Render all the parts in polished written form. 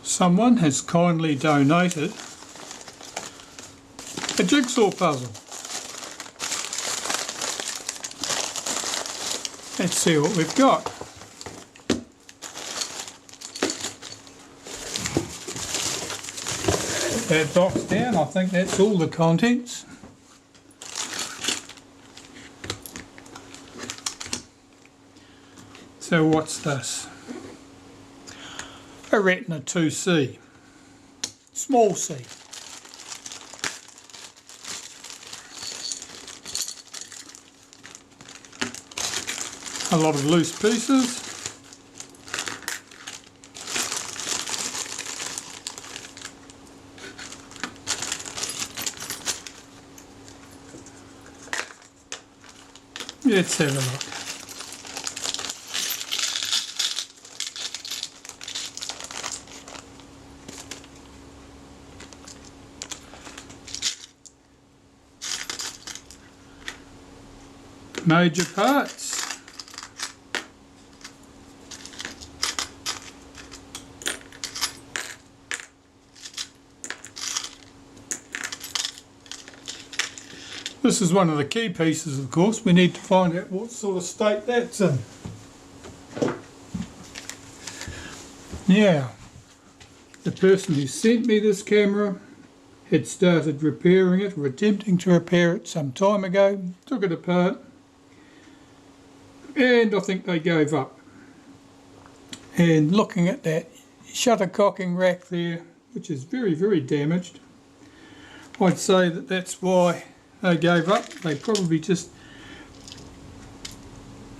Someone has kindly donated a jigsaw puzzle. Let's see what we've got. Put that box down, I think that's all the contents. So what's this? A Retina IIc, small c. A lot of loose pieces. Let's have a look. Major parts. This is one of the key pieces, of course. We need to find out what sort of state that's in. Now, the person who sent me this camera had started repairing it, or attempting to repair it some time ago, took it apart, and I think they gave up. And looking at that shutter cocking rack there, which is very, very damaged, I'd say that that's why they gave up. They probably just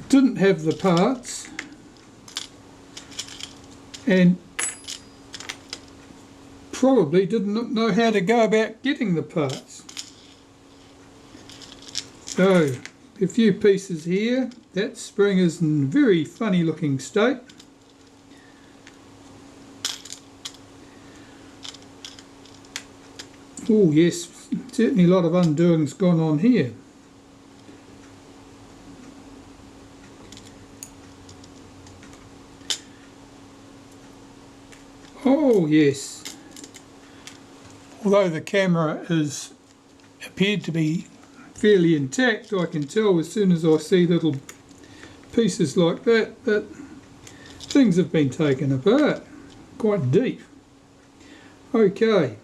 didn't have the parts and probably didn't know how to go about getting the parts. So a few pieces here. That spring is in a very funny looking state. Oh yes, certainly a lot of undoing's gone on here. Oh yes, although the camera appeared to be fairly intact, I can tell as soon as I see little pieces like that that things have been taken apart quite deep. Okay,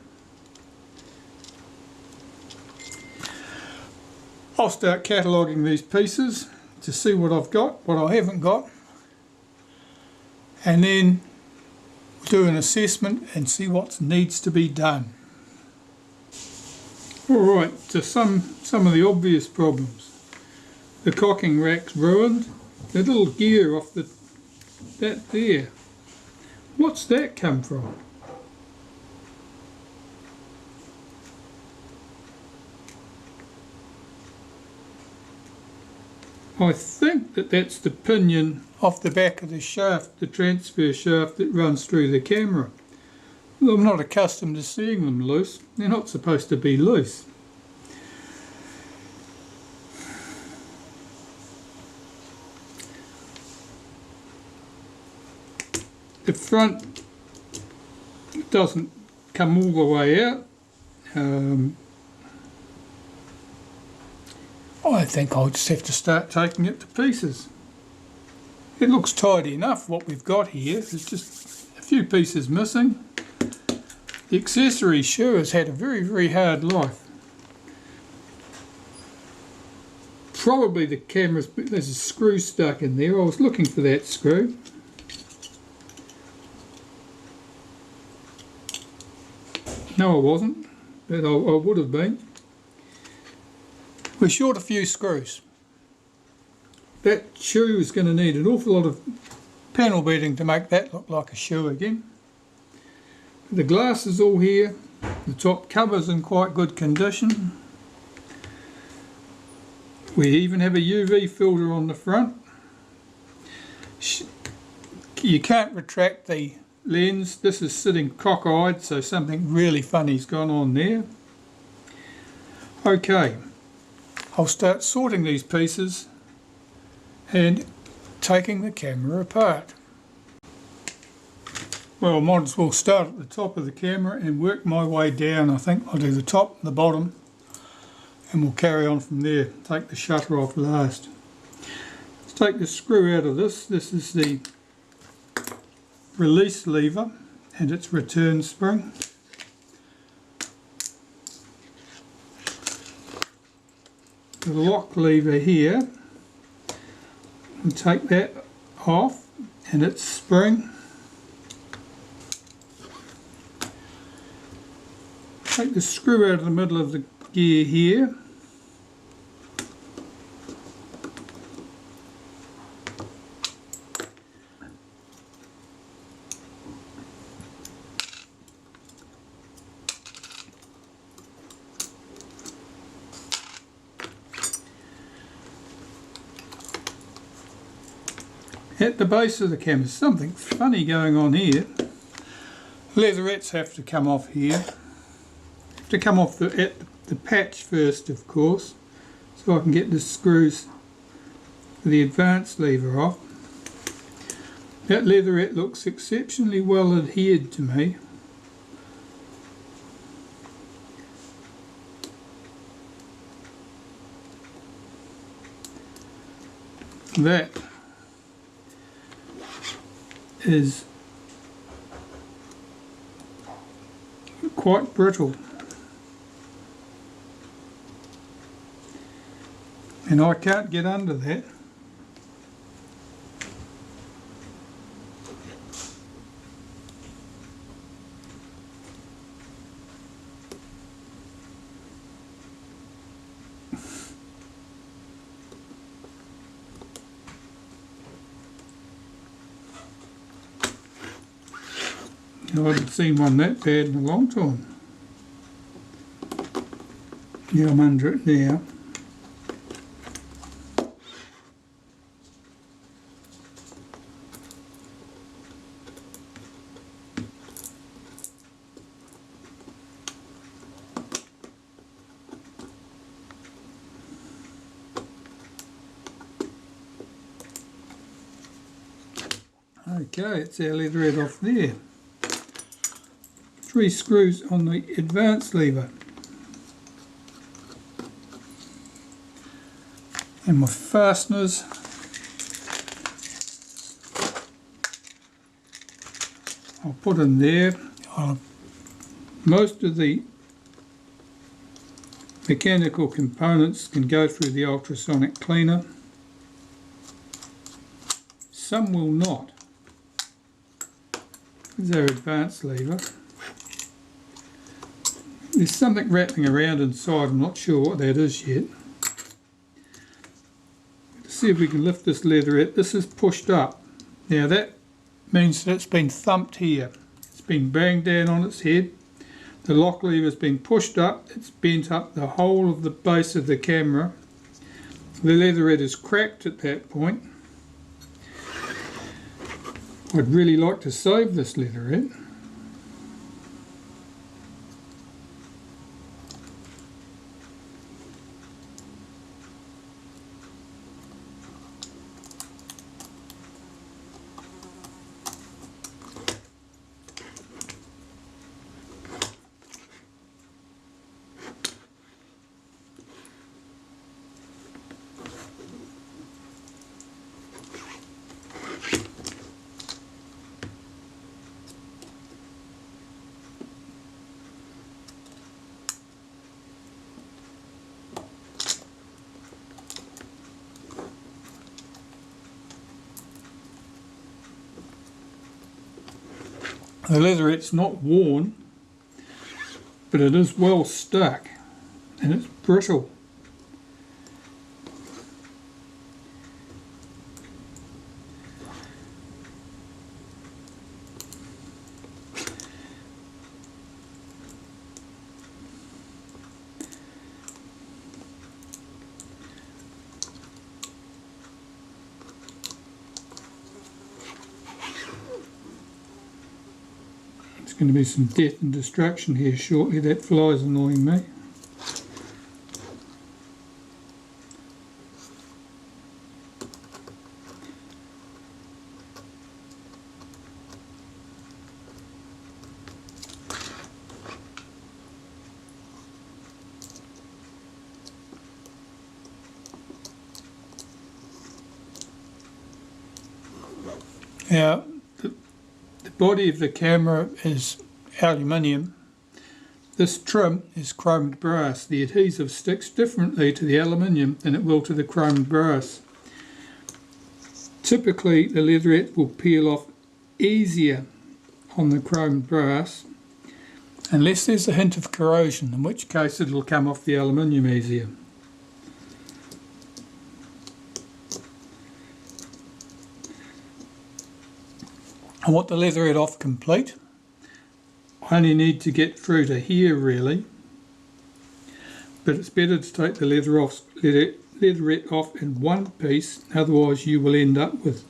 I'll start cataloguing these pieces to see what I've got, what I haven't got, and then do an assessment and see what needs to be done. Alright, to some of the obvious problems. The cocking rack's ruined. The little gear off that there. What's that come from? I think that that's the pinion off the back of the shaft, the transfer shaft that runs through the camera. Well, I'm not accustomed to seeing them loose. They're not supposed to be loose. The front doesn't come all the way out. I think I'll just have to start taking it to pieces. It looks tidy enough what we've got here. There's just a few pieces missing. The accessory sure has had a very, very hard life. Probably the camera's, there's a screw stuck in there. I was looking for that screw. No, I wasn't, but I would have been. We're short a few screws. That shoe is going to need an awful lot of panel beating to make that look like a shoe again. The glass is all here. The top cover's in quite good condition. We even have a UV filter on the front. You can't retract the lens. This is sitting cockeyed, so something really funny's gone on there. Okay, I'll start sorting these pieces and taking the camera apart. Well, I might as well start at the top of the camera and work my way down. I think I'll do the top and the bottom and we'll carry on from there. Take the shutter off last. Let's take the screw out of this. This is the release lever and its return spring. The lock lever here, we'll take that off and its spring. Take the screw out of the middle of the gear here. At the base of the camera, something funny going on here. Leatherettes have to come off here. Have to come off the patch first, of course, so I can get the screws for the advance lever off. That leatherette looks exceptionally well adhered to me. That is quite brittle, and I can't get under that. I haven't seen one that bad in a long time. Yeah, I'm under it now. Okay, it's our leatherette off there. 3 screws on the advance lever. And my fasteners. I'll put in there. Most of the mechanical components can go through the ultrasonic cleaner. Some will not. There's our advance lever. There's something rattling around inside, I'm not sure what that is yet. Let's see if we can lift this leatherette. This is pushed up. Now that means that it's been thumped here. It's been banged down on its head. The lock lever has been pushed up. It's bent up the whole of the base of the camera. The leatherette is cracked at that point. I'd really like to save this leatherette. The leatherette's not worn, but it is well stuck and it's brittle. There's going to be some death and destruction here shortly. That fly's annoying me. Now, the body of the camera is aluminium. This trim is chromed brass. The adhesive sticks differently to the aluminium than it will to the chromed brass. Typically, the leatherette will peel off easier on the chromed brass, unless there's a hint of corrosion, in which case it'll come off the aluminium easier. I want the leatherette off complete. I only need to get through to here really, but it's better to take the leatherette off in one piece, otherwise you will end up with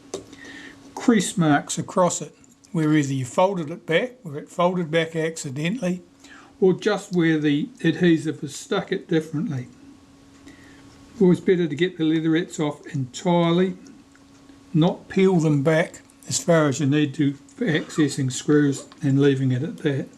crease marks across it, where either you folded it back, where it folded back accidentally, or just where the adhesive has stuck it differently. Always better to get the leatherettes off entirely, not peel them back as far as you need to for accessing screws and leaving it at that.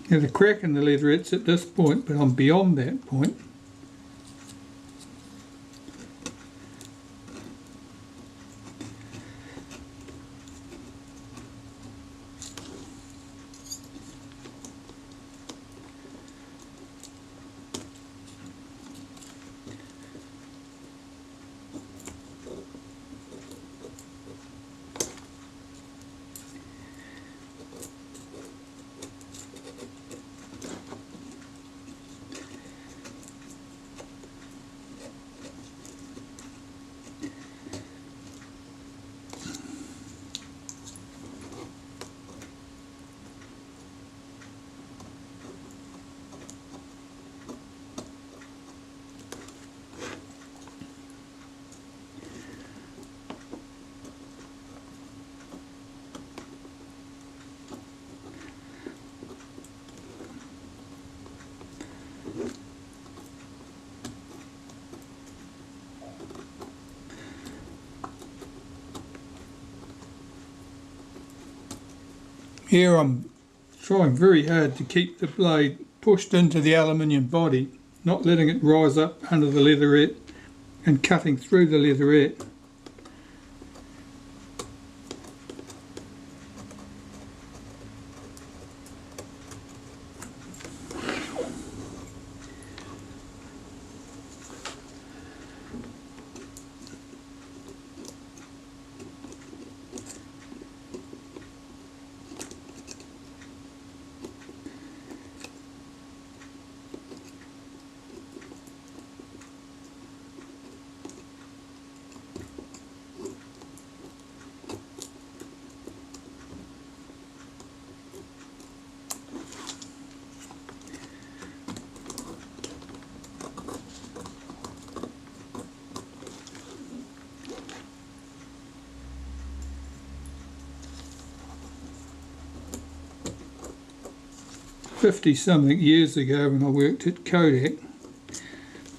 Now the crack in the leatherette's at this point, but I'm beyond that point. Here I'm trying very hard to keep the blade pushed into the aluminium body, not letting it rise up under the leatherette and cutting through the leatherette. $50-something years ago when I worked at Kodak,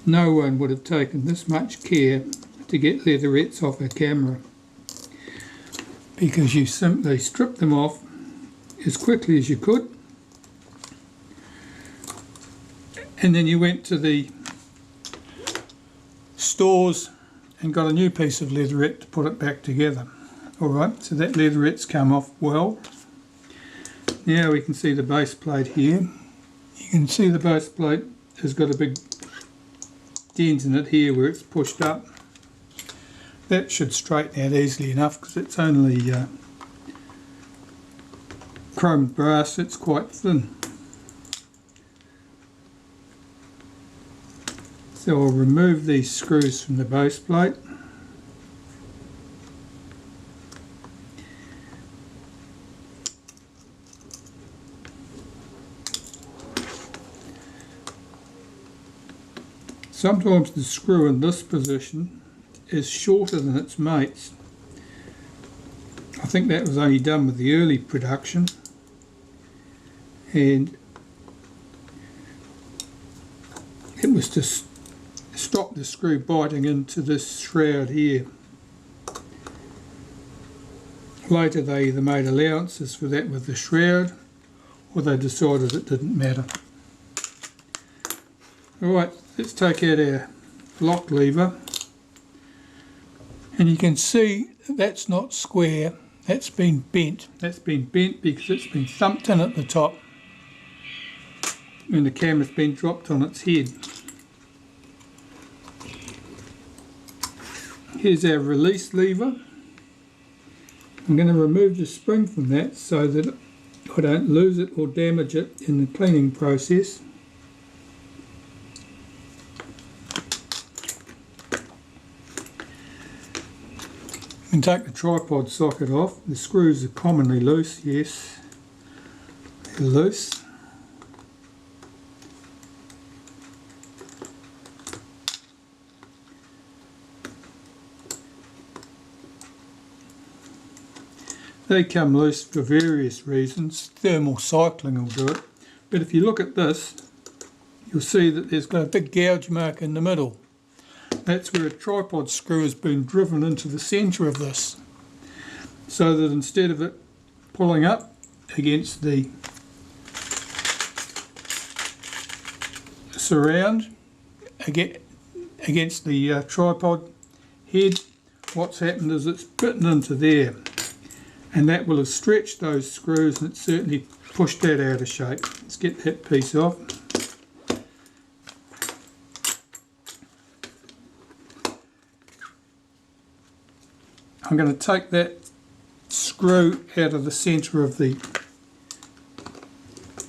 no one would have taken this much care to get leatherettes off a camera, because you simply strip them off as quickly as you could, and then you went to the stores and got a new piece of leatherette to put it back together. Alright, so that leatherette's come off well. Now we can see the base plate here. You can see the base plate has got a big dent in it here where it's pushed up. That should straighten out easily enough because it's only chromed brass, it's quite thin. So I'll remove these screws from the base plate. Sometimes the screw in this position is shorter than its mates. I think that was only done with the early production, and it was to stop the screw biting into this shroud here. Later they either made allowances for that with the shroud, or they decided it didn't matter. Alright, let's take out our lock lever, and you can see that's not square, that's been bent. That's been bent because it's been thumped in at the top and the camera's been dropped on its head. Here's our release lever. I'm going to remove the spring from that so that I don't lose it or damage it in the cleaning process. You can take the tripod socket off. The screws are commonly loose, yes, they're loose. They come loose for various reasons. Thermal cycling will do it. But if you look at this, you'll see that there's got a big gouge mark in the middle. That's where a tripod screw has been driven into the centre of this, so that instead of it pulling up against the surround, against the tripod head, what's happened is it's bitten into there, and that will have stretched those screws and it's certainly pushed that out of shape. Let's get that piece off. I'm going to take that screw out of the centre of the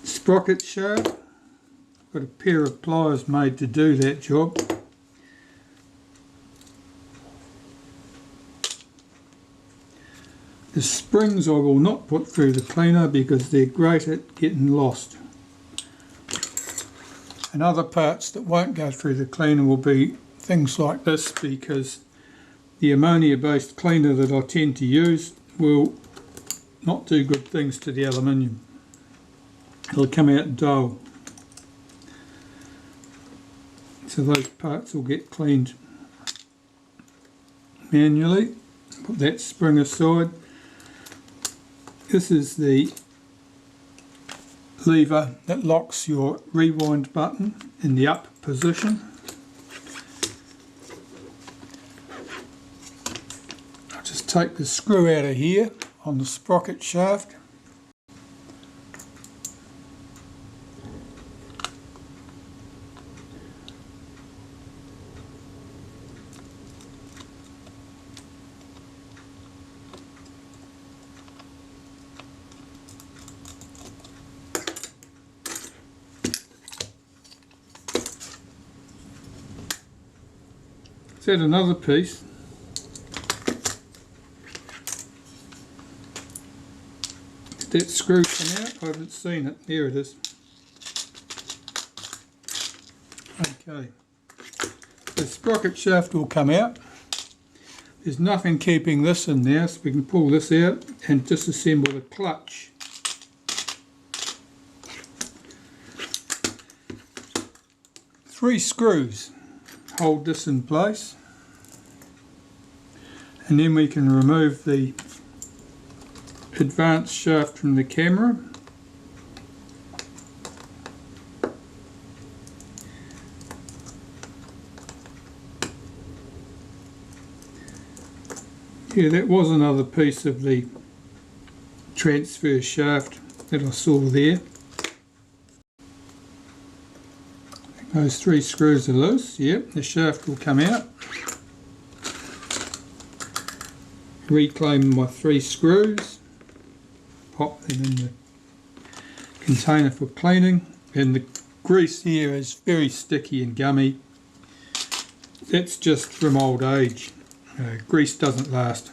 sprocket shaft. I've got a pair of pliers made to do that job. The springs I will not put through the cleaner because they're great at getting lost. And other parts that won't go through the cleaner will be things like this, because the ammonia-based cleaner that I tend to use will not do good things to the aluminium. It'll come out dull. So those parts will get cleaned manually. Put that spring aside. This is the lever that locks your rewind button in the up position. Take the screw out of here on the sprocket shaft. Set another piece. That screw come out? I haven't seen it. There it is. Okay. The sprocket shaft will come out. There's nothing keeping this in there, so we can pull this out and disassemble the clutch. Three screws hold this in place, and then we can remove the advanced shaft from the camera. Yeah, that was another piece of the transfer shaft that I saw there. Those three screws are loose. Yep, the shaft will come out. Reclaim my three screws. Pop them in the container for cleaning, and the grease here is very sticky and gummy. That's just from old age. Grease doesn't last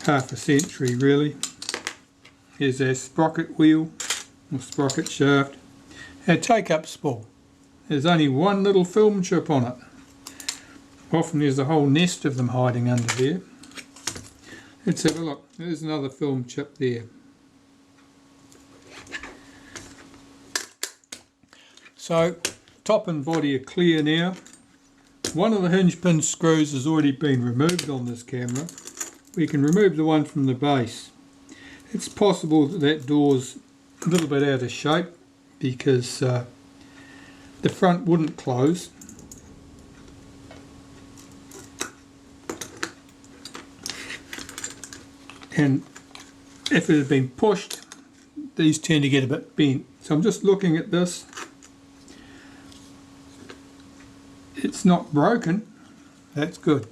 half a century really. Here's our sprocket wheel or sprocket shaft. Our take-up spool. There's only one little film chip on it. Often there's a whole nest of them hiding under there. Let's have a look. There's another film chip there. So top and body are clear now. One of the hinge pin screws has already been removed on this camera. We can remove the one from the base. It's possible that that door's a little bit out of shape because the front wouldn't close. And if it had been pushed, these tend to get a bit bent. So I'm just looking at this. It's not broken. That's good.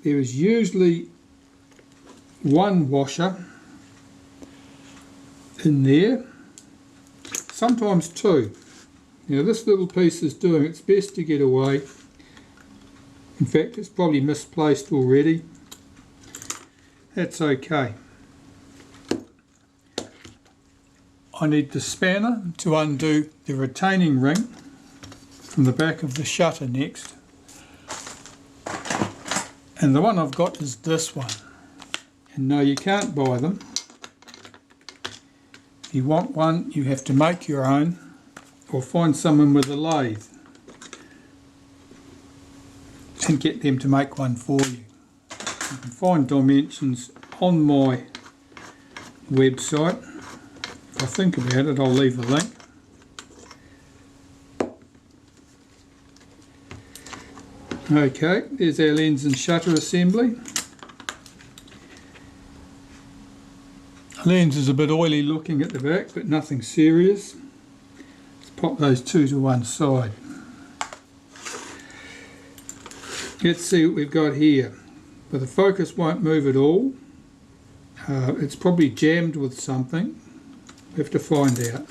There is usually one washer in there, sometimes two. Now this little piece is doing its best to get away. In fact, it's probably misplaced already. That's okay. I need the spanner to undo the retaining ring from the back of the shutter next. And the one I've got is this one. And no, you can't buy them. If you want one, you have to make your own or find someone with a lathe and get them to make one for you. You can find dimensions on my website. If I think about it, I'll leave a link. Okay, there's our lens and shutter assembly. The lens is a bit oily looking at the back, but nothing serious. Let's pop those two to one side. Let's see what we've got here. But the focus won't move at all. It's probably jammed with something. We have to find out.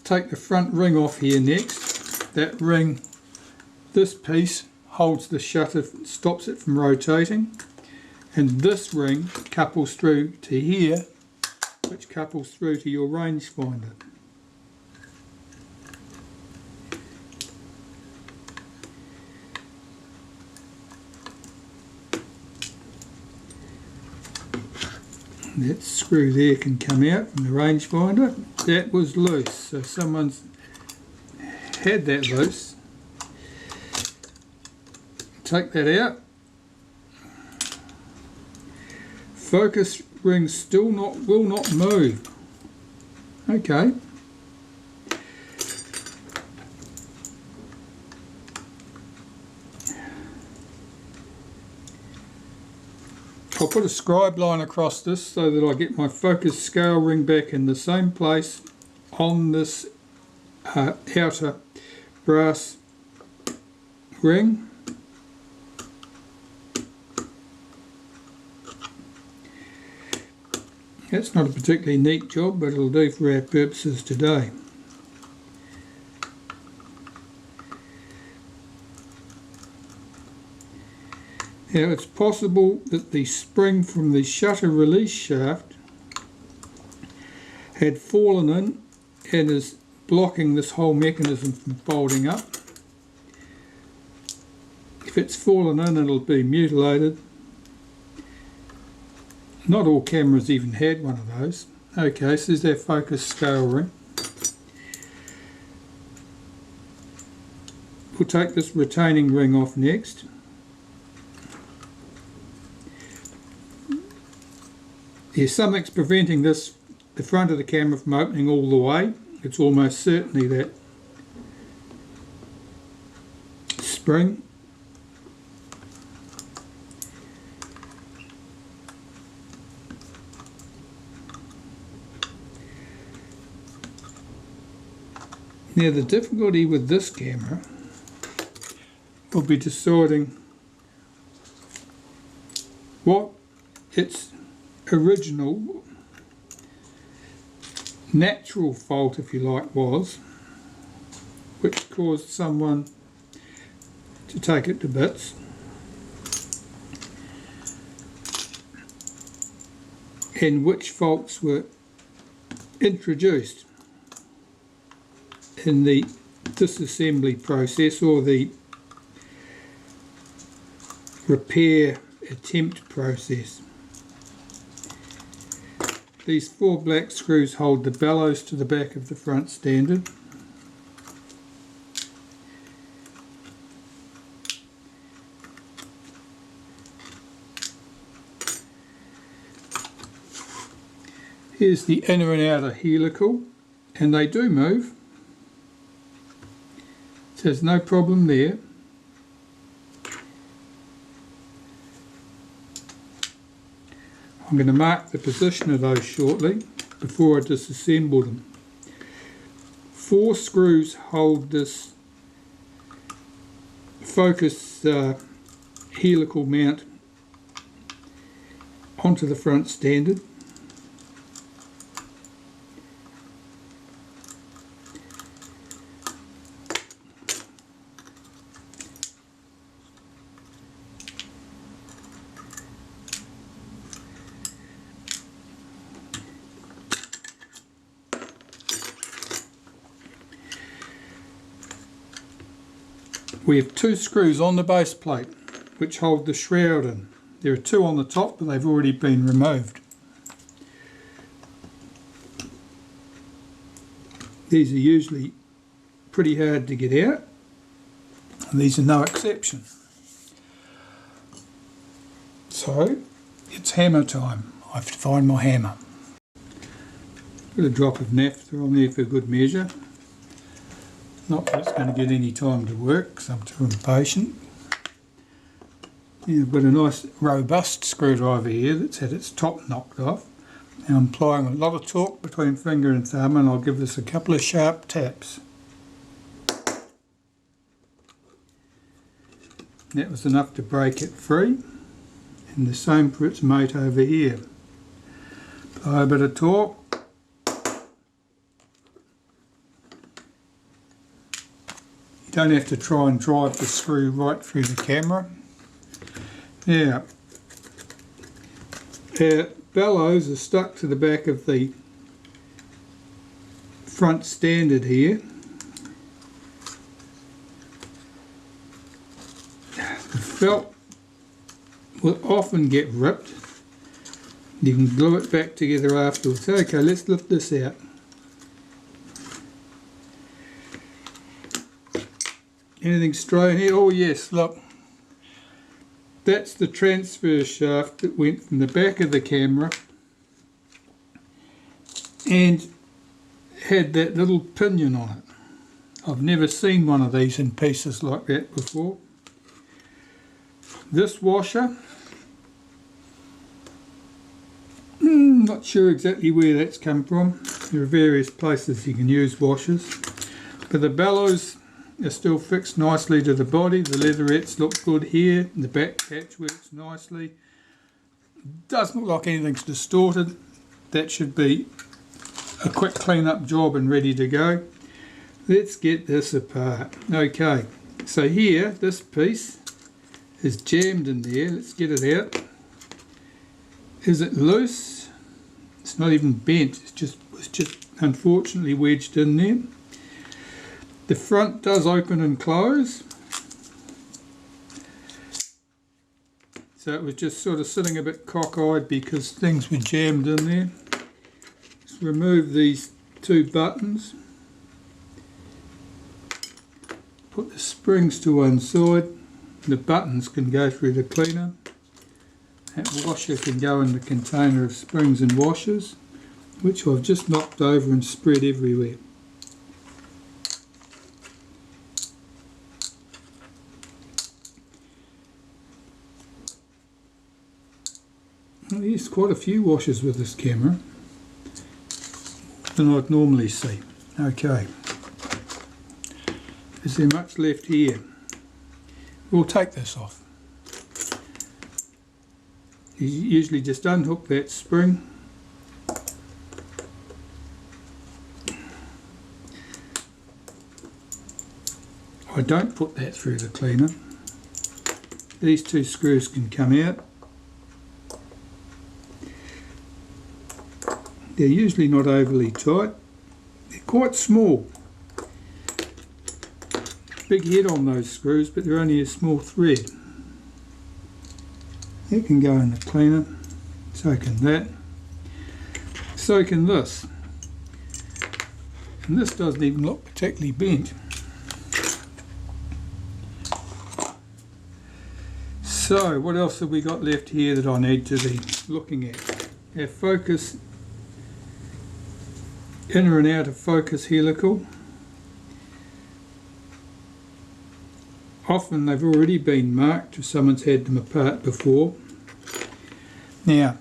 Take the front ring off here next. That ring, this piece holds the shutter, stops it from rotating, and this ring couples through to here, which couples through to your rangefinder. That screw there can come out from the rangefinder. That was loose, so someone's had that loose. Take that out. Focus ring still will not move. Okay. I'll put a scribe line across this so that I get my focus scale ring back in the same place on this outer brass ring. That's not a particularly neat job, but it'll do for our purposes today. Now it's possible that the spring from the shutter release shaft had fallen in and is blocking this whole mechanism from folding up. If it's fallen in, it'll be mutilated. Not all cameras even had one of those. Okay, so there's our focus scale ring. We'll take this retaining ring off next. There's something's preventing this, the front of the camera, from opening all the way. It's almost certainly that spring. Now the difficulty with this camera will be deciding what its original natural fault, if you like, was, which caused someone to take it to bits, and which faults were introduced in the disassembly process or the repair attempt process. These 4 black screws hold the bellows to the back of the front standard. Here's the inner and outer helical, and they do move, so there's no problem there. I'm going to mark the position of those shortly before I disassemble them. 4 screws hold this focus helical mount onto the front standard. We have 2 screws on the base plate which hold the shroud in. There are 2 on the top, but they've already been removed. These are usually pretty hard to get out, and these are no exception. So it's hammer time. I have to find my hammer. Put a drop of naphtha on there for good measure. Not that it's going to get any time to work because I'm too impatient. Yeah, I've got a nice robust screwdriver here that's had its top knocked off. And I'm applying a lot of torque between finger and thumb, and I'll give this a couple of sharp taps. That was enough to break it free, and the same for its mate over here. Apply a bit of torque. You don't have to try and drive the screw right through the camera. Now, our bellows are stuck to the back of the front standard here. The felt will often get ripped. You can glue it back together afterwards. Okay, let's lift this out. Anything stray in here? Oh yes, look. That's the transfer shaft that went from the back of the camera and had that little pinion on it. I've never seen one of these in pieces like that before. This washer, not sure exactly where that's come from. There are various places you can use washers, but the bellows are still fixed nicely to the body. The leatherettes look good here. The back patch works nicely. Doesn't look like anything's distorted. That should be a quick clean up job and ready to go. Let's get this apart. Okay, so here this piece is jammed in there. Let's get it out. Is it loose? It's not even bent. It's just unfortunately wedged in there. The front does open and close, so it was just sort of sitting a bit cockeyed because things were jammed in there. Let's remove these 2 buttons, put the springs to one side. The buttons can go through the cleaner. That washer can go in the container of springs and washers, which I've just knocked over and spread everywhere. Well, there's quite a few washers with this camera than I'd normally see. Okay, is there much left here? We'll take this off. You usually just unhook that spring. I don't put that through the cleaner. These 2 screws can come out. They're usually not overly tight. They're quite small. Big head on those screws, but they're only a small thread. That can go in the cleaner, so can that. so can this. And this doesn't even look particularly bent. So what else have we got left here that I need to be looking at? Our focus, inner and outer focus helical. Often they've already been marked if someone's had them apart before. Now,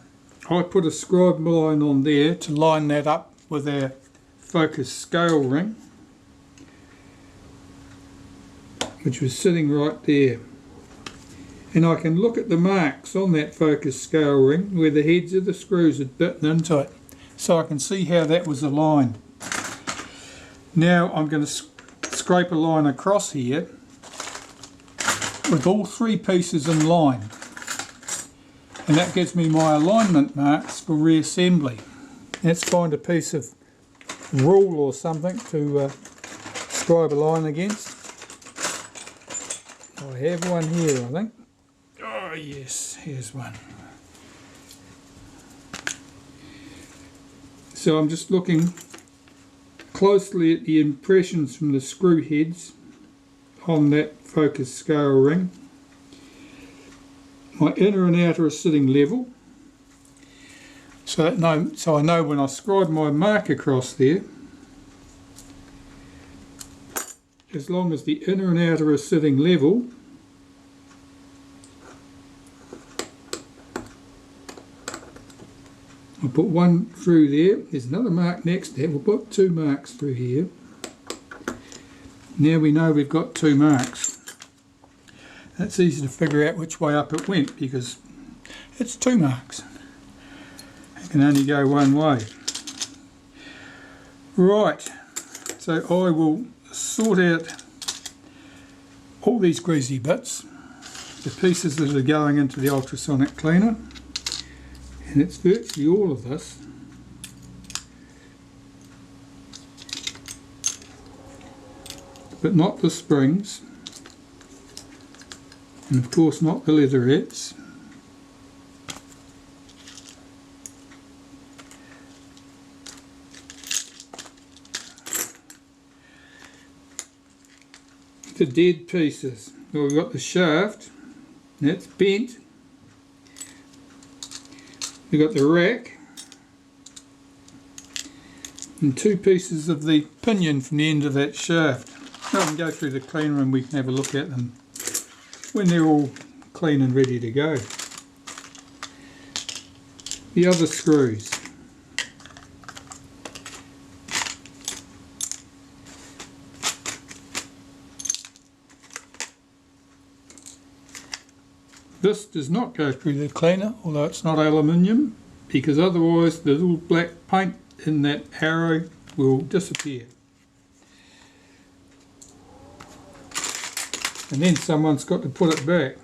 I put a scribe line on there to line that up with our focus scale ring, which was sitting right there. And I can look at the marks on that focus scale ring where the heads of the screws had bitten into it, so I can see how that was aligned. Now I'm going to scrape a line across here with all three pieces in line, and that gives me my alignment marks for reassembly. Let's find a piece of rule or something to scribe a line against. I have one here, I think. Oh yes, here's one. So I'm just looking closely at the impressions from the screw heads on that focus scale ring. My inner and outer are sitting level, so I know when I scribe my mark across there, as long as the inner and outer are sitting level, I'll put one through there. There's another mark next to it. We'll put two marks through here. Now we know we've got two marks. That's easy to figure out which way up it went because it's two marks. It can only go one way. Right, so I will sort out all these greasy bits, the pieces that are going into the ultrasonic cleaner. And it's virtually all of this. But not the springs. And of course not the leatherettes. The dead pieces. Well, we've got the shaft. That's bent. We've got the rack and two pieces of the pinion from the end of that shaft. I can go through the cleaner and we can have a look at them when they're all clean and ready to go. The other screws. This does not go through the cleaner, although it's not aluminium, because otherwise the little black paint in that arrow will disappear. And then someone's got to put it back.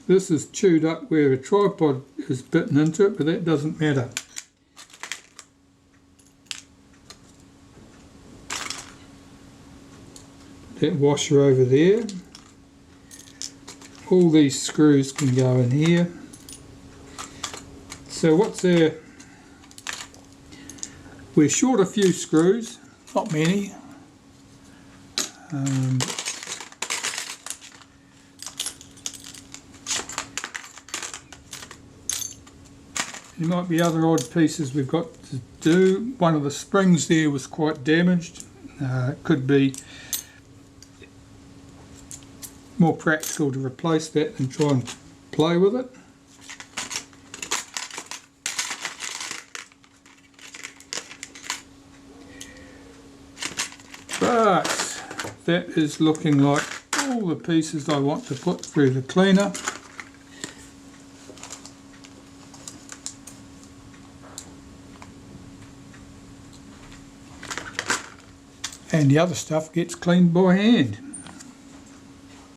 This is chewed up where a tripod is bitten into it, but that doesn't matter. That washer over there. All these screws can go in here. So what's there? We're short a few screws, not many. There might be other odd pieces we've got to do. One of the springs there was quite damaged. It could be more practical to replace that than try and play with it. But that is looking like all the pieces I want to put through the cleaner. And the other stuff gets cleaned by hand.